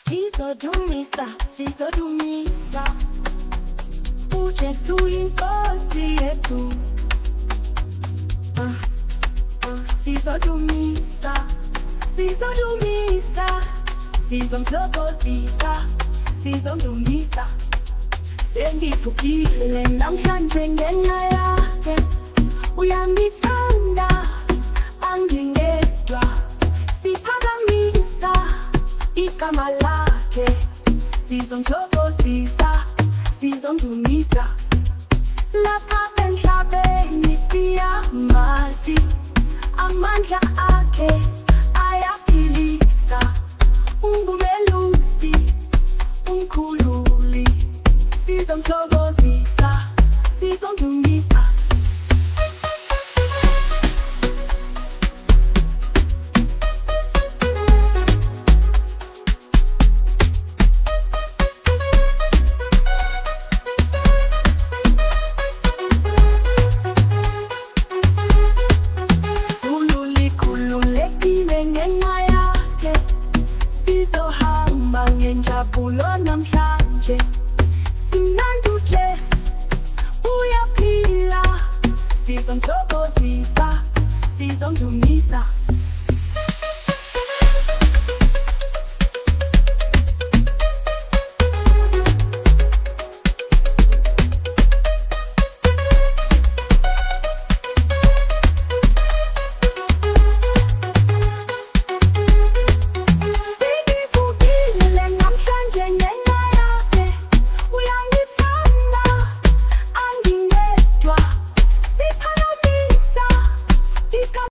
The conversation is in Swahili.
Sizodumisa, sizodumisa, uJesu inkosi yethu. Sizodumisa, sizodumisa, sizomthokozisa, sizomdumisa. Sengivukile namhlanje ngenxa yakhe, uyangithanda angingedwa. Siphakamisa igama lakhe, sizomthokozisa, sizomdumisa. Lapha emhlabeni siyamazi, amandla akhe ayaphilisa. Ungumelusi, umkhululi, sizomthokozisa, sizomdumisa. Ngenxa yakhe sizohamba ngenjabulo namhlanje. Simnandi uJesu uyaphila, sizomthokozisa, sizomdumisa.